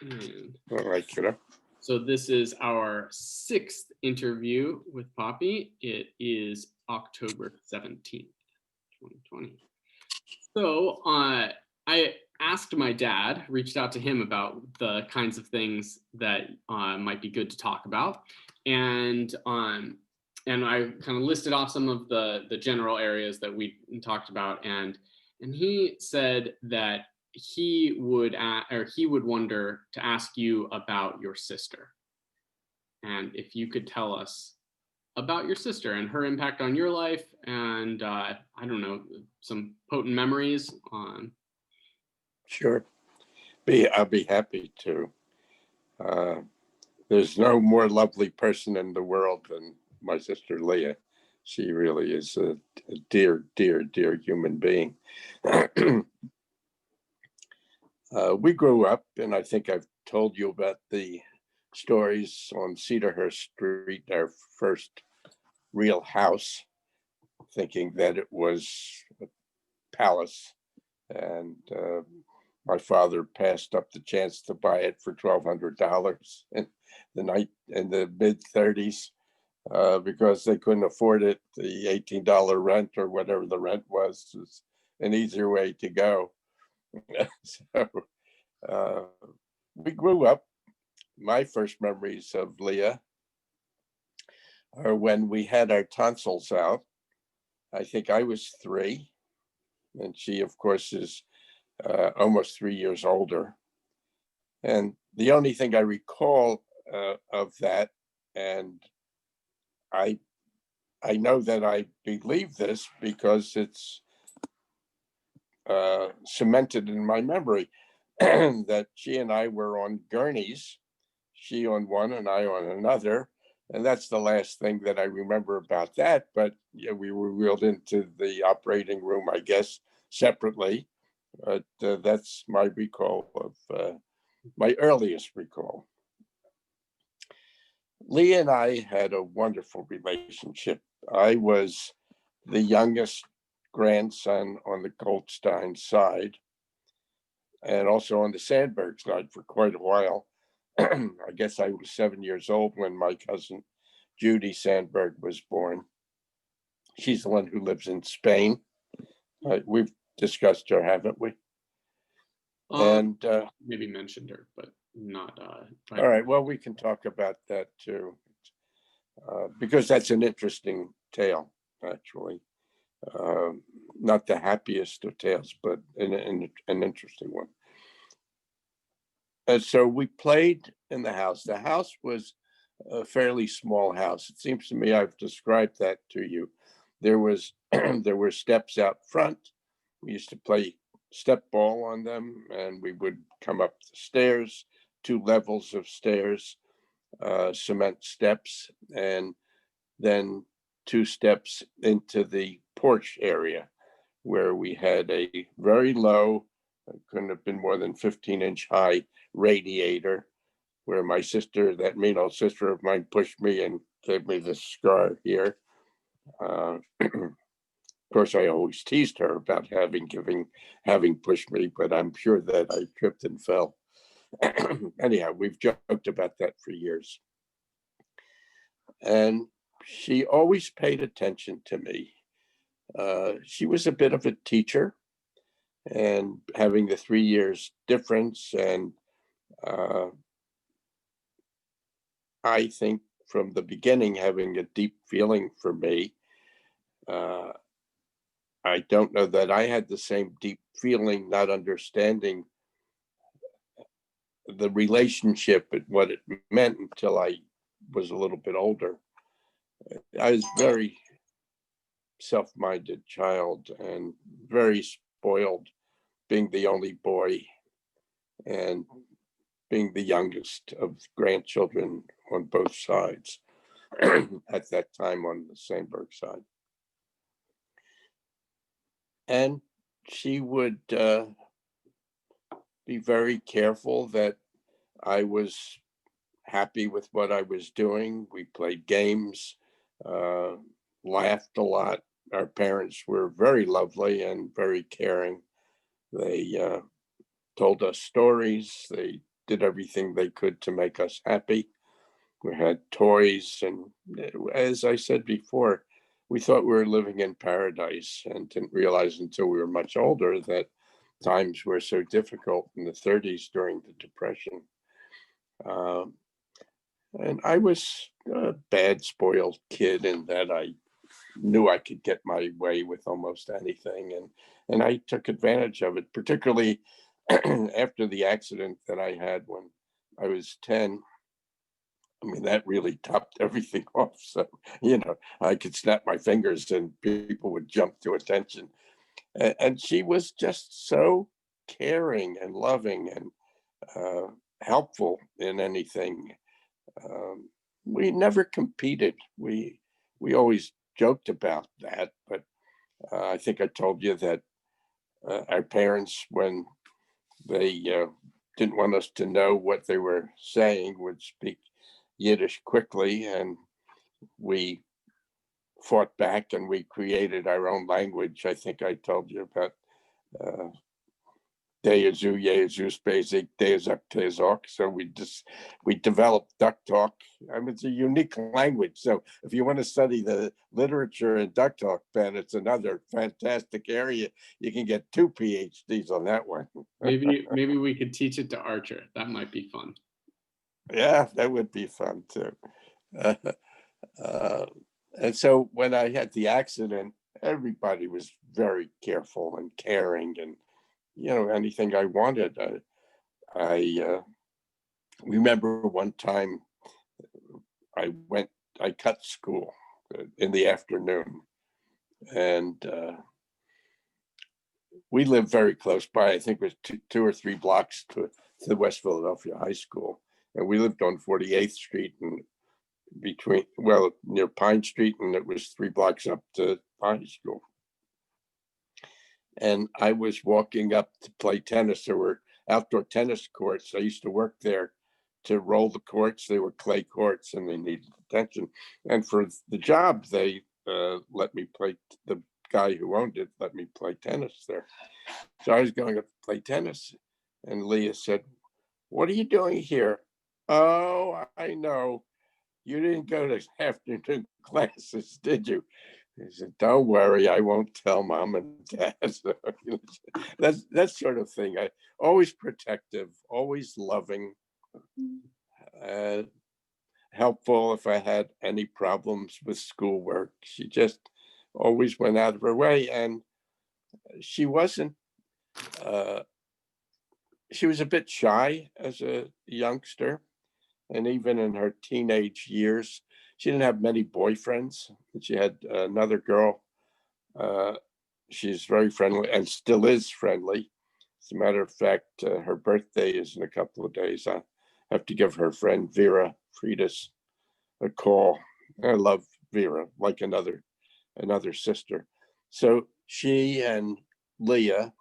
And All right, kiddo. so this is our sixth interview with Poppy. It is October 17th, 2020. So I asked my dad, reached out to him about the kinds of things that might be good to talk about, and I kind of listed off some of the general areas that we talked about, and he said that he would wonder to ask you about your sister, and if you could tell us about your sister and her impact on your life, and I don't know, some potent memories on. Sure. I'll be happy to. Uh, there's no more lovely person in the world than my sister Leah. She really is a dear, dear, dear human being. We grew up, and I think I've told you about the stories on Cedarhurst Street, our first real house, thinking that it was a palace. And my father passed up the chance to buy it for $1,200 in the mid 30s because they couldn't afford it. The $18 rent or whatever the rent was an easier way to go. So uh, we grew up. My first memories of Leah are when we had our tonsils out. I think I was 3, and she, of course, is almost 3 years older. And the only thing I recall of that, and I I know that I believe this because it's cemented in my memory, that she and I were on gurneys, she on one and I on another. And that's the last thing that I remember about that. But yeah, we were wheeled into the operating room, I guess, separately. But that's my recall of my earliest recall. Leah and I had a wonderful relationship. I was the youngest grandson on the Goldstein side and also on the Sandberg side for quite a while. I guess I was 7 years old when my cousin Judy Sandberg was born. She's the one who lives in Spain. We've discussed her, haven't we? And Maybe mentioned her, but not. All right, well, we can talk about that too, because that's an interesting tale, actually. Not the happiest of tales, but an interesting one. And so we played in the house. The house was a fairly small house. It seems to me I've described that to you. There was there were steps out front. We used to play step ball on them, and we would come up the stairs, 2 levels of stairs, cement steps, and then 2 steps into the porch area where we had a very low, couldn't have been more than 15-inch high radiator where my sister, that mean old sister of mine, pushed me and gave me this scar here. Of course, I always teased her about having pushed me, but I'm sure that I tripped and fell. Anyhow, we've joked about that for years. And she always paid attention to me. She was a bit of a teacher, and having the 3 years difference, and uh, I think from the beginning having a deep feeling for me. Uh, I don't know that I had the same deep feeling, not understanding the relationship and what it meant until I was a little bit older. I was very self-minded child and very spoiled, being the only boy and being the youngest of grandchildren on both sides at that time on the Sandberg side. And she would be very careful that I was happy with what I was doing. We played games, uh, laughed a lot. Our parents were very lovely and very caring. They told us stories. They did everything they could to make us happy. We had toys, and as I said before, we thought we were living in paradise and didn't realize until we were much older that times were so difficult in the 30s during the Depression. Um, and I was a bad, spoiled kid in that I knew I could get my way with almost anything, and I took advantage of it, particularly after the accident that I had when I was 10. I mean, that really topped everything off. So, I could snap my fingers and people would jump to attention. And she was just so caring and loving and uh, helpful in anything. Um, we never competed. We always joked about that, but I think I told you that our parents, when they didn't want us to know what they were saying, would speak Yiddish quickly, and we fought back and we created our own language. I think I told you about uh, Deyazu, Yezu, Spacek, Deyazuk, Tezok. So we developed Duck Talk. I mean, it's a unique language. So if you want to study the literature in Duck Talk, Ben, it's another fantastic area. You can get 2 PhDs on that one. Maybe we could teach it to Archer. That might be fun. Yeah, that would be fun too. Uh, uh, and so when I had the accident, everybody was very careful and caring, and anything I wanted. I remember one time I cut school in the afternoon, and we lived very close by. I think it was two or three blocks to the West Philadelphia High School, and we lived on 48th Street and near Pine Street, and it was 3 blocks up to high school. And I was walking up to play tennis. There were outdoor tennis courts. I used to work there to roll the courts. They were clay courts and they needed attention. And for the job, they let me play. The guy who owned it let me play tennis there. So I was going up to play tennis. And Leah said, "What are you doing here?" "Oh, I know. You didn't go to afternoon classes, did you?" He said, "Don't worry, I won't tell mom and dad." So, that sort of thing. I always protective, always loving, uh, helpful if I had any problems with schoolwork. She just always went out of her way, and she wasn't. Uh, she was a bit shy as a youngster, and even in her teenage years, she didn't have many boyfriends. She had another girl. Uh, she's very friendly and still is friendly. As a matter of fact, her birthday is in a couple of days. I have to give her friend Vera Freitas a call. I love Vera like another sister. So she and Leah,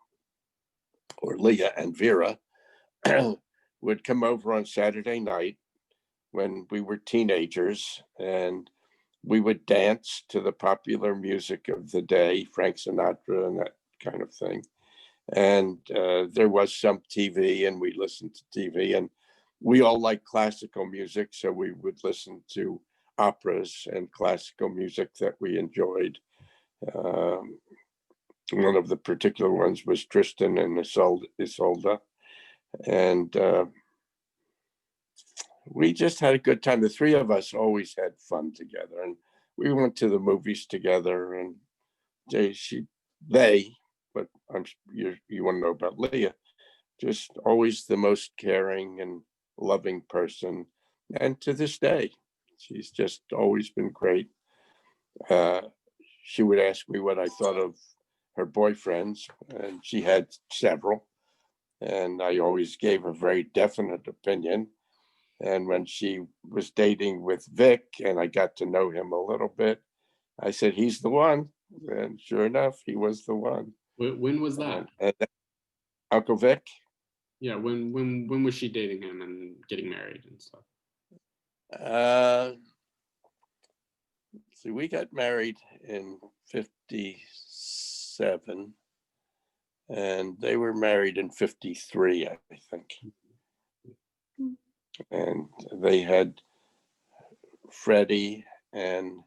or Leah and Vera, would come over on Saturday night when we were teenagers, and we would dance to the popular music of the day, Frank Sinatra and that kind of thing. And there was some TV, and we listened to TV, and we all liked classical music, so we would listen to operas and classical music that we enjoyed. Um, One of the particular ones was Tristan and Isolde, and we just had a good time. The three of us always had fun together, and we went to the movies together. And they, but you want to know about Leah, just always the most caring and loving person. And to this day, she's just always been great. Uh, she would ask me what I thought of her boyfriends, and she had several. And I always gave a very definite opinion. And when she was dating with Vic and I got to know him a little bit, I said, "He's the one." And sure enough, he was the one. When was that? And Uncle Vic. Yeah, when was she dating him and getting married and stuff? See, we got married in 57 and they were married in 53, I think. And they had Freddie and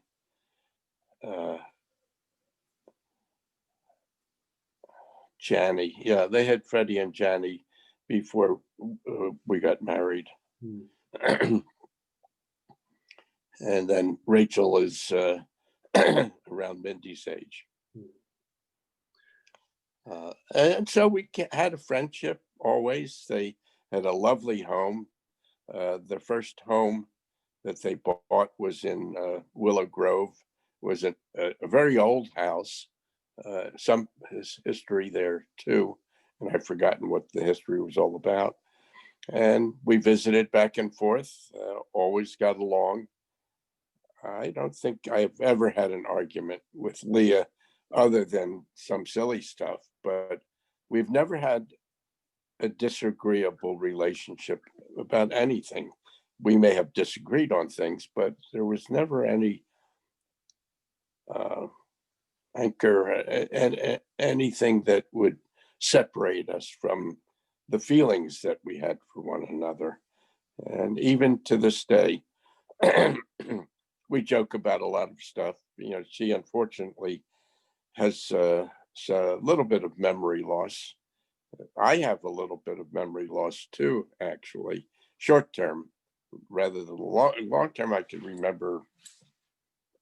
Janie. Yeah, they had Freddie and Janie before we got married. Hmm. And then Rachel is around Mindy's age. And so we had a friendship always. They had a lovely home. The first home that they bought was in Willow Grove, was a very old house. Some history there too, and I've forgotten what the history was all about. And we visited back and forth, always got along. I don't think I've ever had an argument with Leah other than some silly stuff, but we've never had a disagreeable relationship about anything. We may have disagreed on things, but there was never any uh, anchor and anything that would separate us from the feelings that we had for one another. And even to this day, we joke about a lot of stuff. You know, she unfortunately has a little bit of memory loss. I have a little bit of memory loss too, actually, short term rather than long term. I can remember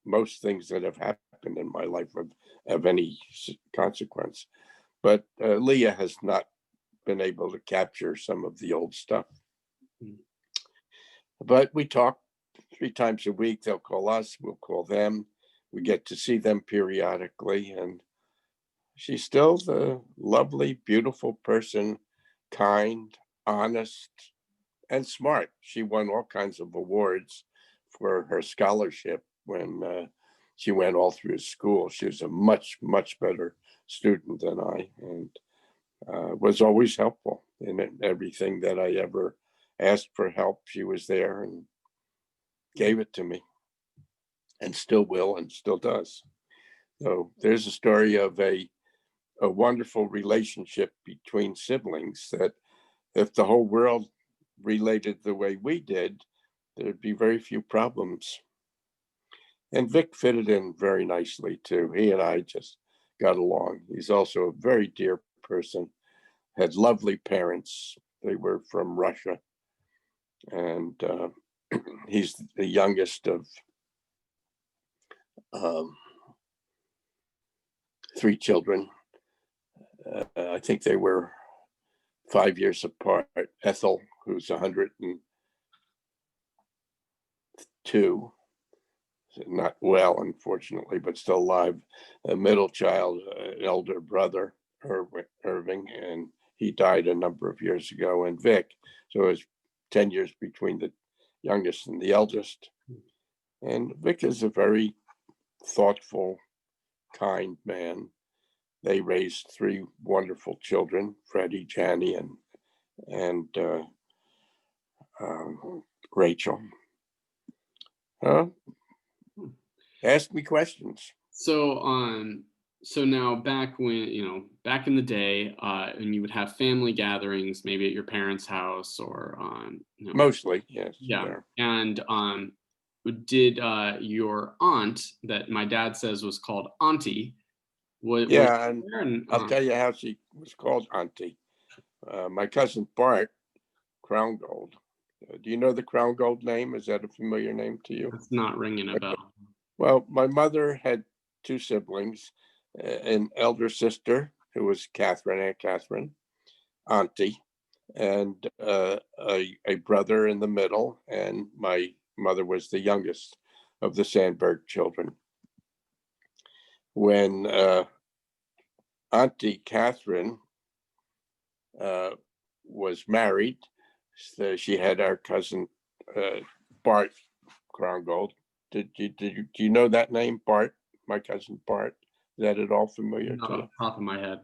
most things that have happened in my life of any consequence. But Leah has not been able to capture some of the old stuff. Mm. But we talk 3 times a week. They'll call us, we'll call them. We get to see them periodically. And she's still the lovely, beautiful person, kind, honest, and smart. She won all kinds of awards for her scholarship when she went all through school. She was a much, much better student than I, and was always helpful in everything that I ever asked for help. She was there and gave it to me, and still will and still does. So there's a story of a wonderful relationship between siblings that if the whole world related the way we did, there'd be very few problems. And Vic fitted in very nicely too. He and I just got along. He's also a very dear person, had lovely parents. They were from Russia. And he's the youngest of um, 3 children. I think they were 5 years apart. Ethel, who's 102, not well, unfortunately, but still alive. A middle child, elder brother, Irving, and he died a number of years ago. And Vic, so it was 10 years between the youngest and the eldest. And Vic is a very thoughtful, kind man. They raised 3 wonderful children, Freddie, Janie, and Rachel. Ask me questions. So so now back when, back in the day, and you would have family gatherings, maybe at your parents' house or Mostly, yes. yeah. And did your aunt that my dad says was called Auntie, was Yeah, and there? And I'll tell you how she was called Auntie. My cousin Bart Crown Gold. Do you know the Crown Gold name? Is that a familiar name to you? it's not ringing a bell. Well, my mother had 2 siblings, an elder sister who was Aunt Catherine, Auntie, and a brother in the middle, and my mother was the youngest of the Sandberg children. When Auntie Catherine was married, so she had our cousin Bart Krongold. Do you know that name, Bart? My cousin Bart. Is that at all familiar Not to off you? the top of my head.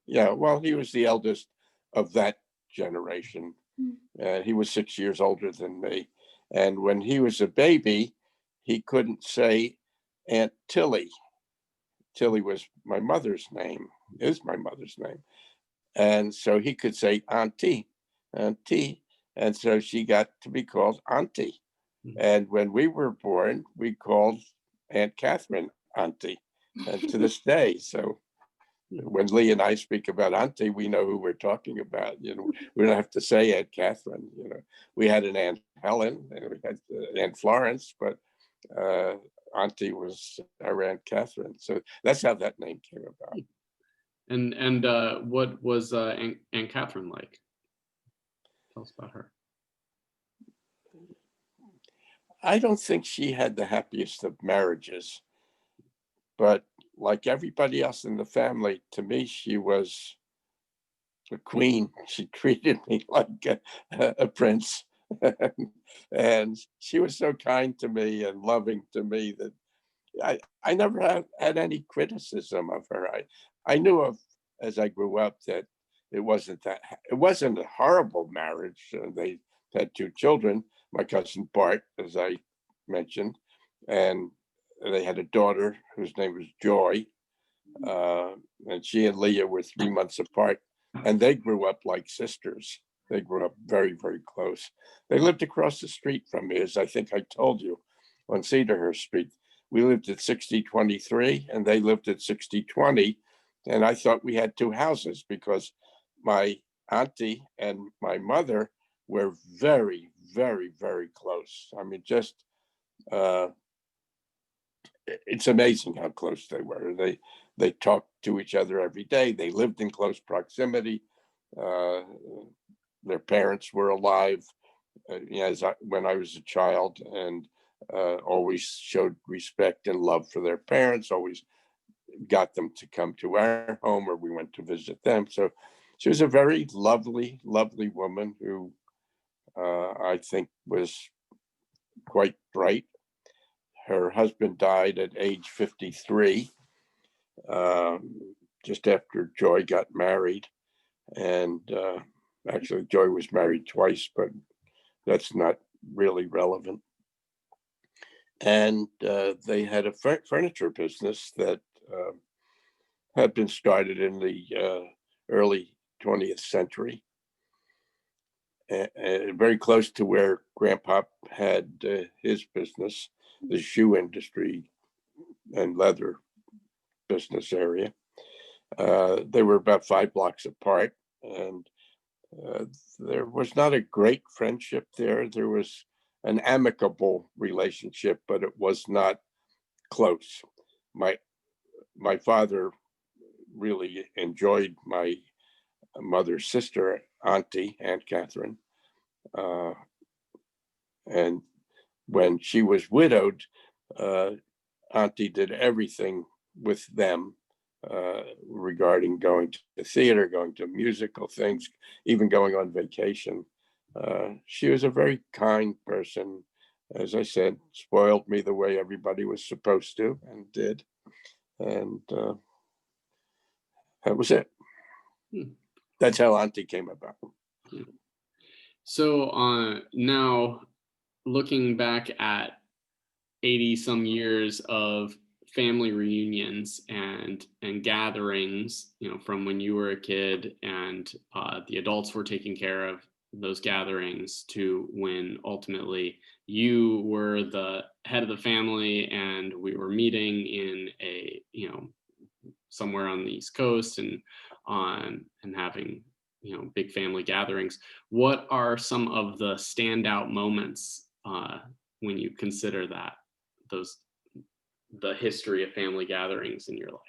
Yeah, well, he was the eldest of that generation. He was 6 years older than me. And when he was a baby, he couldn't say Aunt Tilly. Tilly was my mother's name, is my mother's name. And so he could say Auntie, Auntie. And so she got to be called Auntie. And when we were born, we called Aunt Catherine Auntie, and to this day. So when Leah and I speak about Auntie, we know who we're talking about. You know, we don't have to say Aunt Catherine. You know, we had an Aunt Helen and we had Aunt Florence, but Auntie was our Aunt Catherine. So that's how that name came about. And what was Aunt Catherine like? Tell us about her. I don't think she had the happiest of marriages, but like everybody else in the family, to me, she was a queen. She treated me like a prince. And she was so kind to me and loving to me that I never had any criticism of her. I knew of, as I grew up, that it wasn't a horrible marriage. They had two children, my cousin Bart, as I mentioned, and they had a daughter whose name was Joy. And she and Leah were 3 months apart, and they grew up like sisters. They grew up very, very close. They lived across the street from me, as I think I told you, on Cedarhurst Street. We lived at 6023 and they lived at 6020. And I thought we had two houses because my auntie and my mother were very, very, very close. I mean, just it's amazing how close they were. They talked to each other every day. They lived in close proximity. Their parents were alive when I was a child, and always showed respect and love for their parents, always got them to come to our home or we went to visit them. So she was a very lovely, lovely woman who I think was quite bright. Her husband died at age 53, just after Joy got married. And actually, Joy was married twice, but that's not really relevant. And they had a furniture business that had been started in the early 20th century, and very close to where Grandpa had his business, the shoe industry and leather business area. They were about 5 blocks apart, and there was not a great friendship there. There was an amicable relationship, but it was not close. My father really enjoyed my mother's sister, Auntie, Aunt Catherine. And when she was widowed, Auntie did everything with them regarding going to the theater, going to musical things, even going on vacation. She was a very kind person. As I said, spoiled me the way everybody was supposed to and did. And that was it. That's how Auntie came about. So now looking back at 80 some years of family reunions and gatherings, you know, from when you were a kid and the adults were taking care of those gatherings to when ultimately you were the head of the family and we were meeting in a, you know, somewhere on the East Coast and having, you know, big family gatherings. What are some of the standout moments when you consider the history of family gatherings in your life?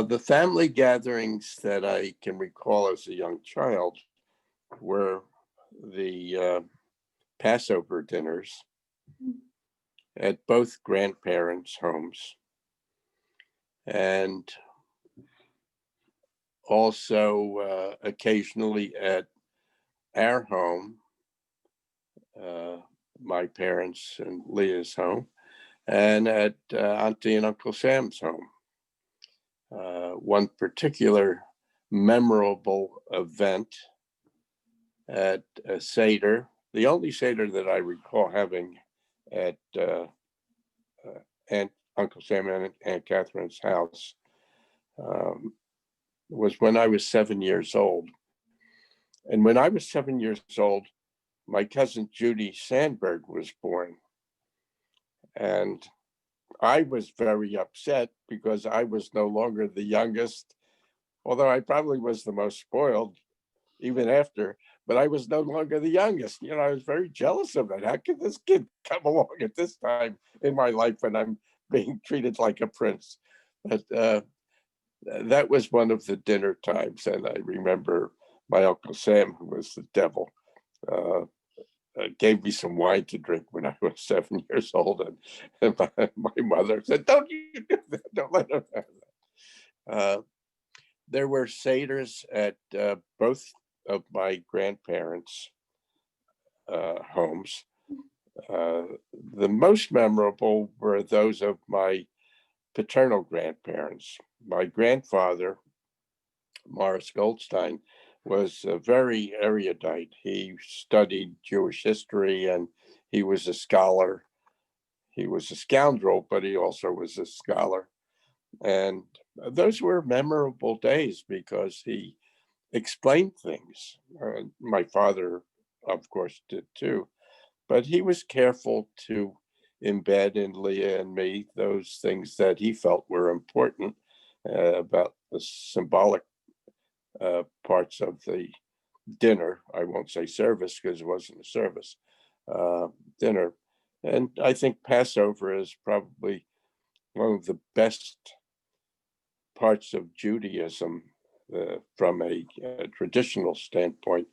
The family gatherings that I can recall as a young child were the Passover dinners at both grandparents' homes, and also occasionally at our home, my parents and Leah's home, and at Auntie and Uncle Sam's home. One particular memorable event at a Seder, the only Seder that I recall having at Aunt Uncle Sam and Aunt Catherine's house, was when I was 7 years old. And when I was 7 years old, my cousin Judy Sandberg was born. And I was very upset because I was no longer the youngest, although I probably was the most spoiled even after, but I was no longer the youngest. You know, I was very jealous of it. How could this kid come along at this time in my life when I'm being treated like a prince? But that was one of the dinner times. And I remember my Uncle Sam, who was the devil, gave me some wine to drink when I was 7 years old. And my mother said, "Don't you do that, don't let him have that." There were Seder's at both of my grandparents' homes. The most memorable were those of my paternal grandparents. My grandfather, Morris Goldstein, was very erudite. He studied Jewish history and he was a scholar. He was a scoundrel, but he also was a scholar. And those were memorable days because he explained things. My father, of course, did too, but he was careful to embed in Leah and me those things that he felt were important about the symbolic parts of the dinner. I won't say service because it wasn't a service, dinner. And I think Passover is probably one of the best parts of Judaism from a traditional standpoint,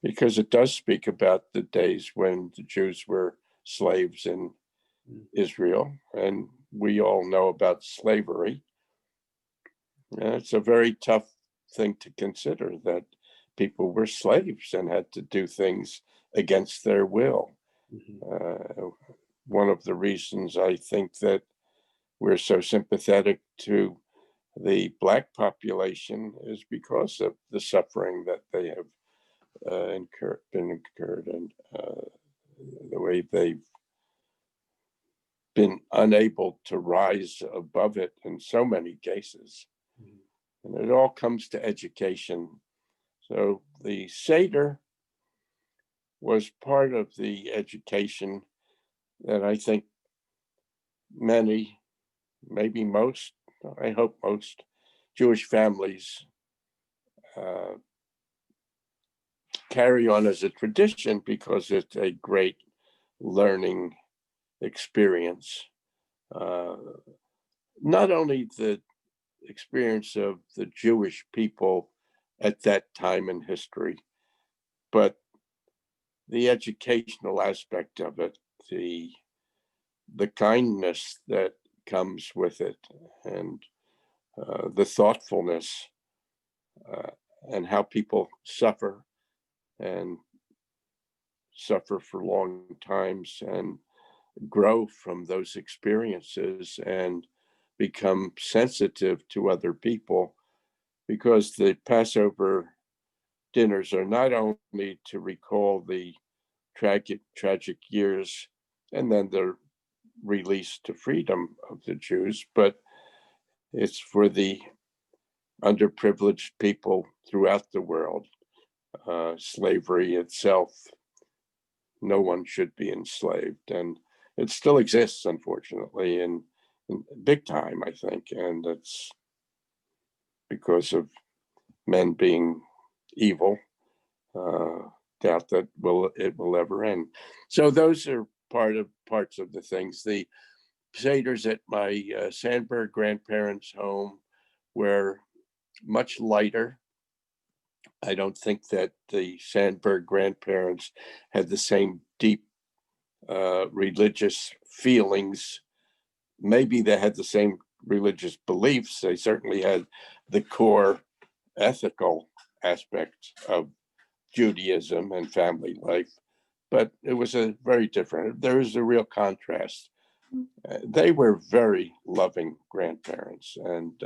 because it does speak about the days when the Jews were slaves in Israel, and we all know about slavery. And it's a very tough thing to consider that people were slaves and had to do things against their will. One of the reasons I think that we're so sympathetic to the Black population is because of the suffering that they have been incurred, and the way they've been unable to rise above it in so many cases. And it all comes to education. So the Seder was part of the education that I think many, maybe most, I hope most Jewish families carry on as a tradition because it's a great learning experience. Not only the experience of the Jewish people at that time in history, but the educational aspect of it, the kindness that comes with it, and the thoughtfulness, and how people suffer and suffer for long times and grow from those experiences and become sensitive to other people, because the Passover dinners are not only to recall the tragic years and then the release to freedom of the Jews, but it's for the underprivileged people throughout the world. Slavery itself, no one should be enslaved, and it still exists, unfortunately, in big time, I think, and it's because of men being evil. Doubt that it will ever end. So those are parts of the things. The Seders at my Sandberg grandparents' home were much lighter. I don't think that the Sandberg grandparents had the same deep religious feelings. Maybe they had the same religious beliefs. They certainly had the core ethical aspects of Judaism and family life, but it was a very different. There is a real contrast. They were very loving grandparents, and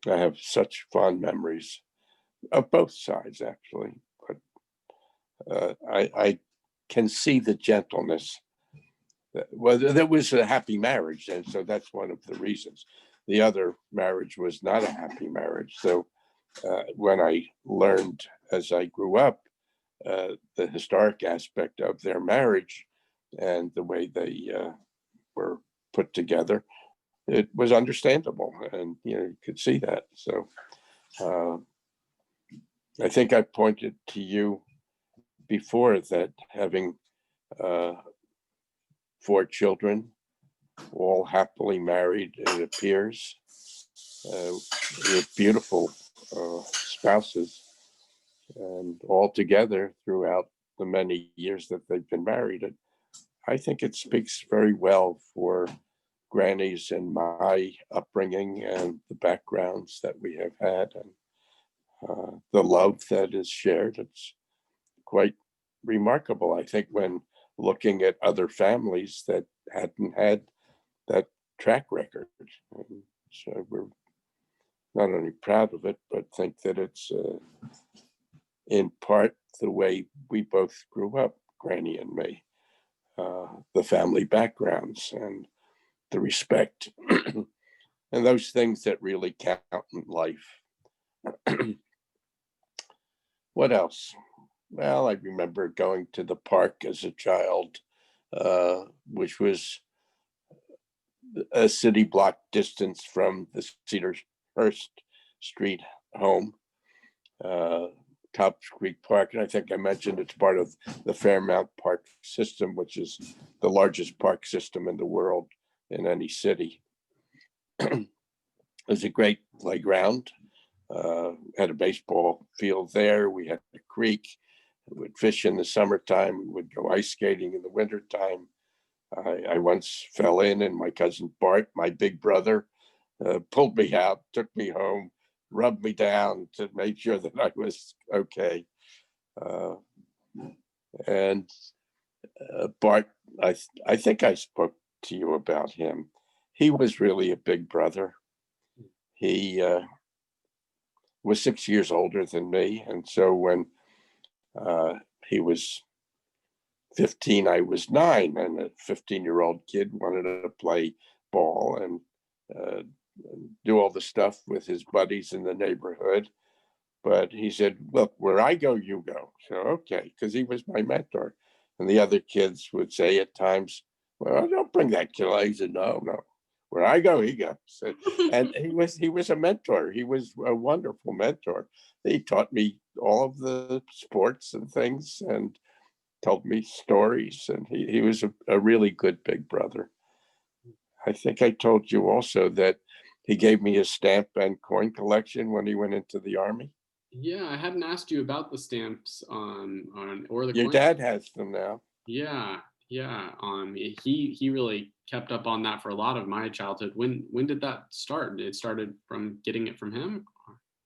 I have such fond memories of both sides, actually. But I can see the gentleness. Well, there was a happy marriage, and so that's one of the reasons. The other marriage was not a happy marriage, so when I learned as I grew up the historic aspect of their marriage and the way they were put together, it was understandable, and you could see that. So I think I pointed to you before that having 4 children, all happily married, it appears, with beautiful spouses, and all together throughout the many years that they've been married. And I think it speaks very well for Granny's and my upbringing and the backgrounds that we have had, and the love that is shared. It's quite remarkable, I think, when looking at other families that hadn't had that track record. And so we're not only proud of it, but think that it's in part the way we both grew up, Granny and me, the family backgrounds and the respect, and those things that really count in life. What else? Well, I remember going to the park as a child, which was a city block distance from the Cedarhurst Street home, Cobbs Creek Park. And I think I mentioned it's part of the Fairmount Park system, which is the largest park system in the world in any city. It was a great playground. Had a baseball field there. We had a creek. We would fish in the summertime. We would go ice skating in the wintertime. I once fell in, and my cousin Bart, my big brother, pulled me out, took me home, rubbed me down to make sure that I was okay. And Bart, I think I spoke to you about him. He was really a big brother. He was 6 years older than me. And so when he was 15, I was 9, and a 15-year-old kid wanted to play ball and do all the stuff with his buddies in the neighborhood. But he said, look, where I go, you go. So, okay, because he was my mentor. And the other kids would say at times, well, don't bring that kid. I said, no. Where I go, he goes. And he was a mentor. He was a wonderful mentor. He taught me all of the sports and things and told me stories. And he was a really good big brother. I think I told you also that he gave me a stamp and coin collection when he went into the Army. Yeah, I hadn't asked you about the stamps on or the Your coin. dad has them now. Yeah. He really kept up on that for a lot of my childhood. When did that start? It started from getting it from him?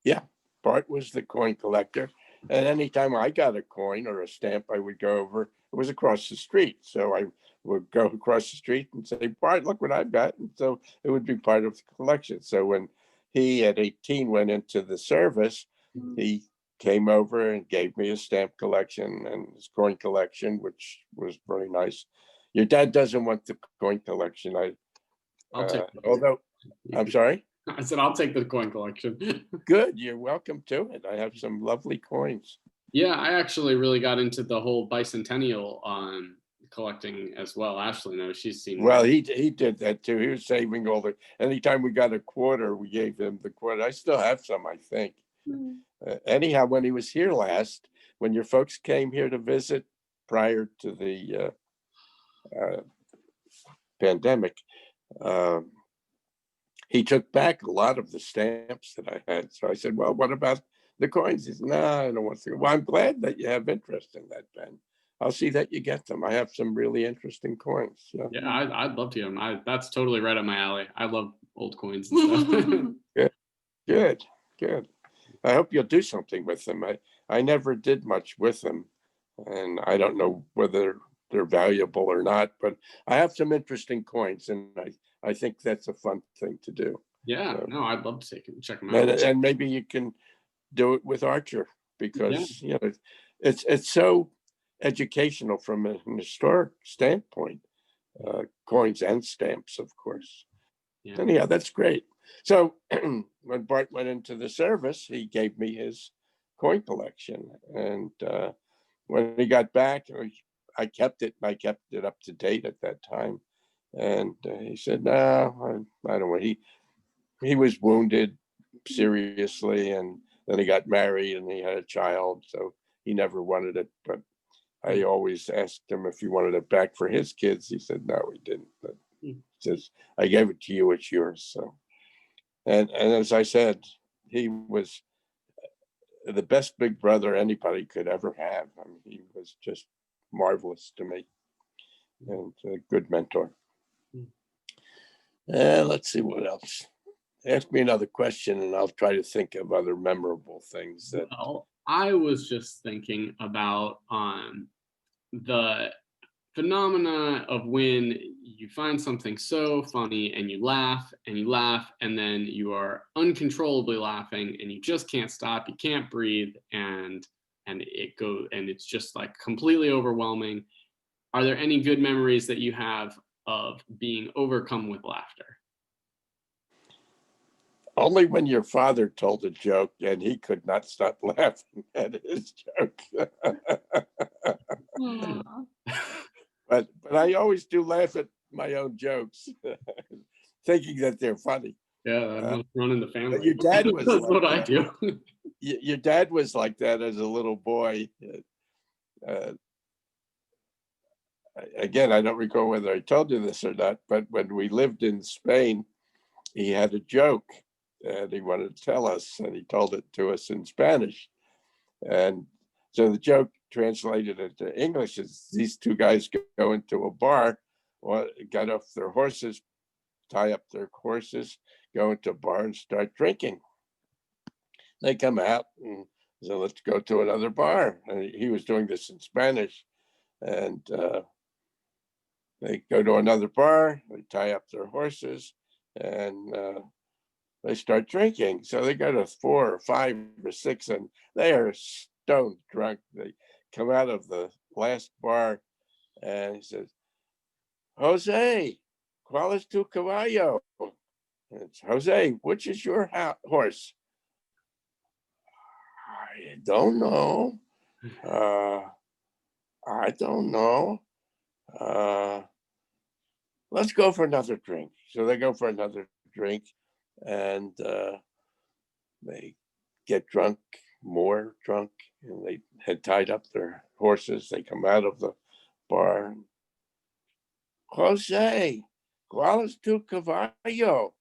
Yeah, Bart was the coin collector. And anytime I got a coin or a stamp, I would go over. It was across the street. So I would go across the street and say, Bart, look what I've got. And so it would be part of the collection. So when he at 18 went into the service, he came over and gave me his stamp collection and his coin collection, which was very nice. Your dad doesn't want the coin collection. I'll take it. Although, I'm sorry? I said, I'll take the coin collection. Good, you're welcome to it. I have some lovely coins. Yeah, I actually really got into the whole bicentennial collecting as well. Ashley knows, she's seen. Well, he did that too. He was saving all the, anytime we got a quarter, we gave him the quarter. I still have some, I think. Anyhow, when he was here last, when your folks came here to visit prior to the pandemic, he took back a lot of the stamps that I had. So I said, well, what about the coins? He said, no, I don't want to. Well, I'm glad that you have interest in that, Ben. I'll see that you get them. I have some really interesting coins. So. Yeah, I'd love to get them. That's totally right up my alley. I love old coins and stuff. Good. I hope you'll do something with them. I never did much with them, and I don't know whether they're valuable or not, but I have some interesting coins, and I think that's a fun thing to do. Yeah, so, no, I'd love to check them out. And maybe you can do it with Archer, because it's so educational from an historic standpoint, coins and stamps, of course. Anyhow, that's great. So when Bart went into the service, he gave me his coin collection. And when he got back, I kept it, and I kept it up to date at that time. And he said, no, I don't want. He was wounded seriously, and then he got married and he had a child, so he never wanted it. But I always asked him if he wanted it back for his kids. He said, no, he didn't. But he says, I gave it to you, it's yours. So, and as I said, he was the best big brother anybody could ever have. I mean, he was just marvelous to me and a good mentor. Let's see what else. Ask me another question and I'll try to think of other memorable things that. Well, I was just thinking about the phenomena of when you find something so funny and you laugh and then you are uncontrollably laughing and you just can't stop, you can't breathe, and it's just like completely overwhelming. Are there any good memories that you have of being overcome with laughter? Only when your father told a joke and he could not stop laughing at his joke. But I always do laugh at my own jokes, thinking that they're funny. Yeah, that must run in the family. Your dad was That's like what I that. do. Your dad was like that as a little boy. Again, I don't recall whether I told you this or not, but when we lived in Spain, he had a joke and he wanted to tell us, and he told it to us in Spanish. And so the joke translated into English is these two guys go into a bar, got off their horses, tie up their horses, go into a bar and start drinking. They come out and say, let's go to another bar. And he was doing this in Spanish. And they go to another bar, they tie up their horses, and they start drinking. So they go to 4 or 5 or 6, and they are stone drunk. They come out of the last bar, and he says, Jose, ¿cuál es tu caballo? And it's, Jose, which is your horse? I don't know. I don't know. Let's go for another drink. So they go for another drink, and they get drunk, more drunk, and they had tied up their horses. They come out of the bar. Jose, ¿cuál es tu caballo?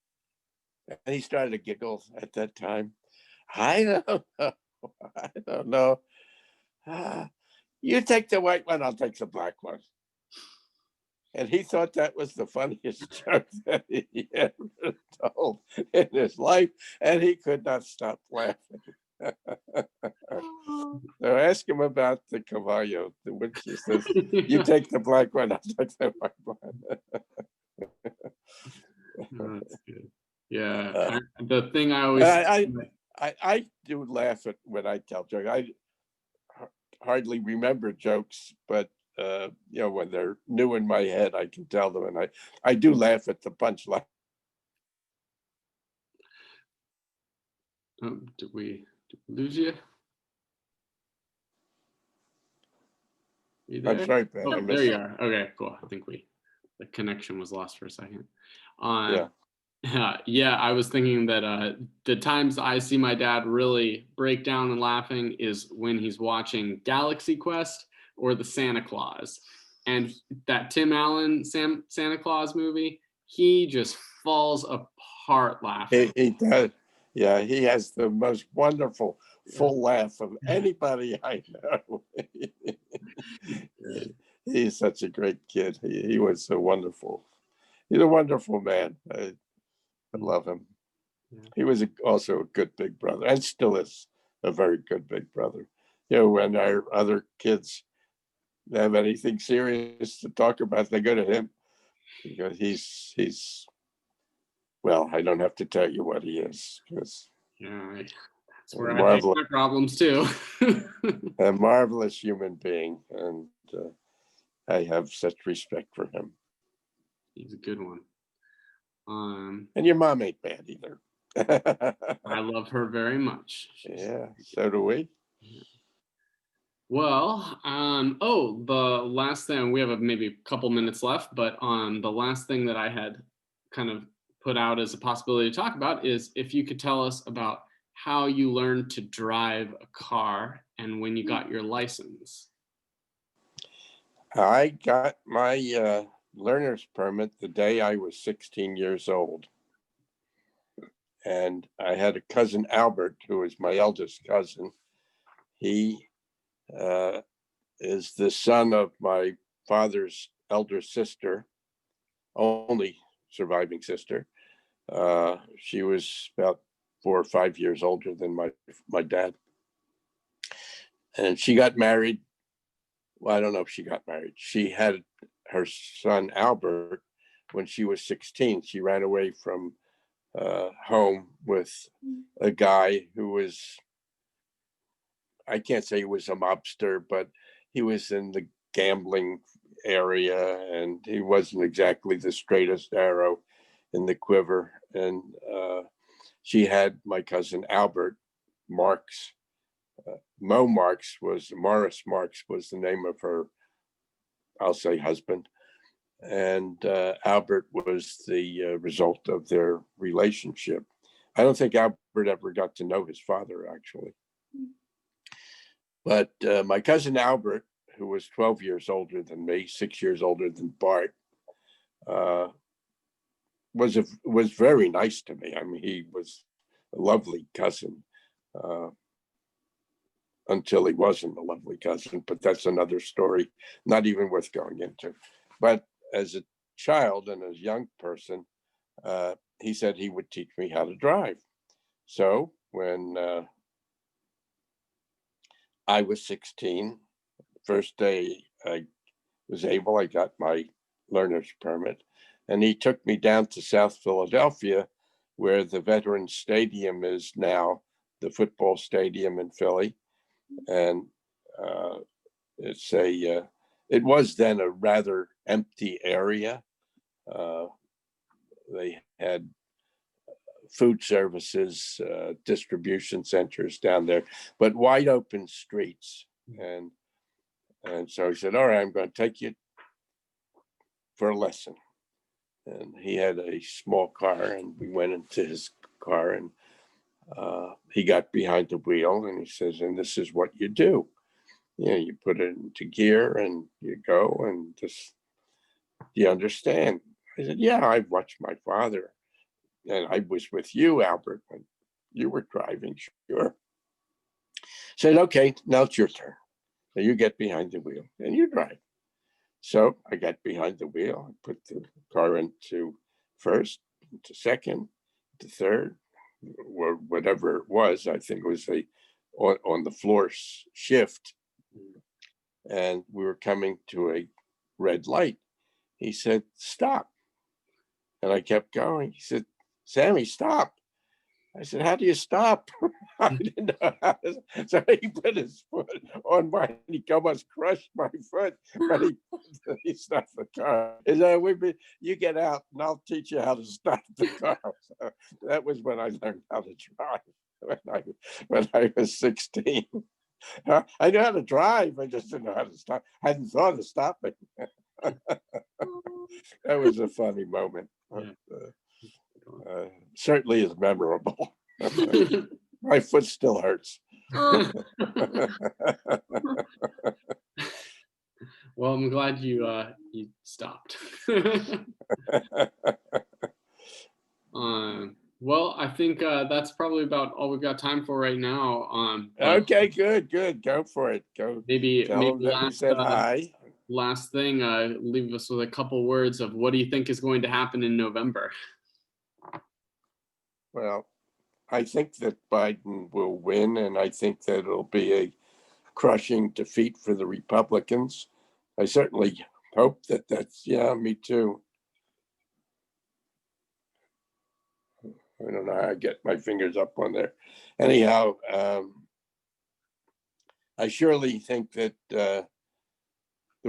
And he started to giggle at that time. I don't know. I don't know. You take the white one, I'll take the black one. And he thought that was the funniest joke that he ever told in his life, and he could not stop laughing. So ask him about the caballo, which he says, you take the black one, I'll take the white one. Oh, that's good. Yeah, the thing I always I do laugh at when I tell jokes. I hardly remember jokes, but when they're new in my head, I can tell them, and I do laugh at the punchline. Did we lose you? I'm sorry, Ben. Oh, there you are. Okay, cool. I think the connection was lost for a second. Yeah. Yeah, I was thinking that the times I see my dad really break down and laughing is when he's watching Galaxy Quest or the Santa Claus. And that Tim Allen Santa Claus movie, he just falls apart laughing. He does. Yeah, he has the most wonderful full laugh of anybody I know. He's such a great kid. He was he's a wonderful man. I love him. Yeah. He was also a good big brother, and still is a very good big brother. When our other kids have anything serious to talk about, they go to him because he's well, I don't have to tell you what he is, because that's where I take my problems too. A marvelous human being, and I have such respect for him. He's a good one. And your mom ain't bad either. I love her very much. Yeah, so do we. Well, oh, the last thing, we have maybe a couple minutes left, but the last thing that I had kind of put out as a possibility to talk about is if you could tell us about how you learned to drive a car and when you got your license. I got my learner's permit the day I was 16 years old. And I had a cousin, Albert, who is my eldest cousin. He is the son of my father's elder sister, only surviving sister. She was about 4 or 5 years older than my dad. And she got married. Well, I don't know if she got married. She had her son, Albert, when she was 16. She ran away from home with a guy who was, I can't say he was a mobster, but he was in the gambling area and he wasn't exactly the straightest arrow in the quiver. And she had my cousin Albert Marks. Morris Marks was the name of her, I'll say, husband. And Albert was the result of their relationship. I don't think Albert ever got to know his father, actually. But my cousin Albert, who was 12 years older than me, 6 years older than Bart, was very nice to me. I mean, he was a lovely cousin until he wasn't a lovely cousin, but that's another story, not even worth going into. But as a child and as a young person, he said he would teach me how to drive. So when I was 16, first day I was able, I got my learner's permit, and he took me down to South Philadelphia, where the Veterans Stadium is now, the football stadium in Philly. And it was then a rather empty area. They had food services, distribution centers down there, but wide open streets. And so he said, all right, I'm going to take you for a lesson. And he had a small car and we went into his car and he got behind the wheel and he says, and this is what you do. You know, you put it into gear and you go and just, do you understand? I said, yeah, I've watched my father. And I was with you, Albert, when you were driving, sure. Said, okay, now it's your turn. So you get behind the wheel and you drive. So I got behind the wheel, I put the car into first, into second, to third, or whatever it was. I think it was on the floor shift. And we were coming to a red light. He said, stop. And I kept going. He said, Sammy, stop. I said, how do you stop? I didn't know how to. So he put his foot on mine. He almost crushed my foot, but he stopped the car. He said, you get out and I'll teach you how to stop the car. So that was when I learned how to drive, when I was 16. I knew how to drive. I just didn't know how to stop. I hadn't thought of stopping. That was a funny moment. Certainly is memorable. My foot still hurts. Well, I'm glad you stopped. Well, I think that's probably about all we've got time for right now. Okay, good. Go for it. Go. Maybe That we said hi. Last thing, leave us with a couple words of what do you think is going to happen in November? Well, I think that Biden will win, and I think that it'll be a crushing defeat for the Republicans. I certainly hope yeah, me too. I don't know how I get my fingers up on there. Anyhow, I surely think that the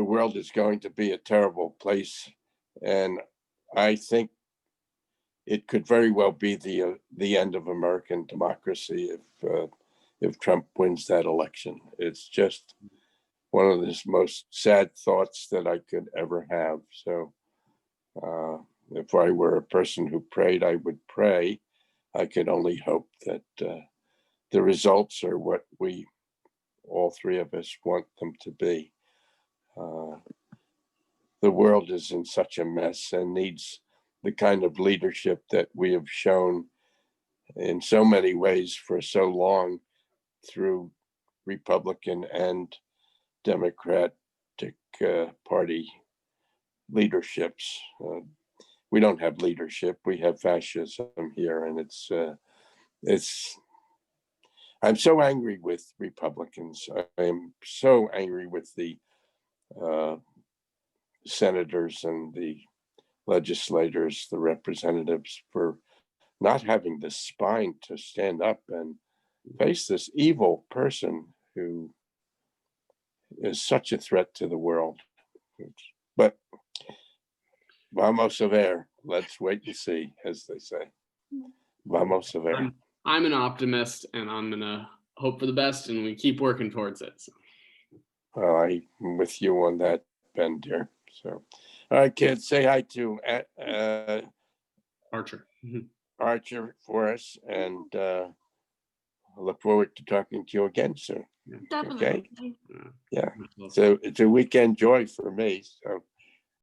world is going to be a terrible place. And I think it could very well be the end of American democracy if Trump wins that election. It's just one of the most sad thoughts that I could ever have. So if I were a person who prayed, I would pray. I could only hope that the results are what we, all three of us, want them to be. The world is in such a mess and needs the kind of leadership that we have shown in so many ways for so long through Republican and Democratic Party leaderships. We don't have leadership; we have fascism here, and it's. I'm so angry with Republicans. I am so angry with the senators and the legislators, the representatives, for not having the spine to stand up and face this evil person who is such a threat to the world. But vamos a ver. Let's wait and see, as they say. Vamos a ver. I'm an optimist, and I'm gonna hope for the best, and we keep working towards it. So. Well, I'm with you on that, Ben, dear. So, all right, kids, say hi to Archer. Archer for us, and I look forward to talking to you again soon. Definitely. Okay. Yeah. So it's a weekend joy for me. So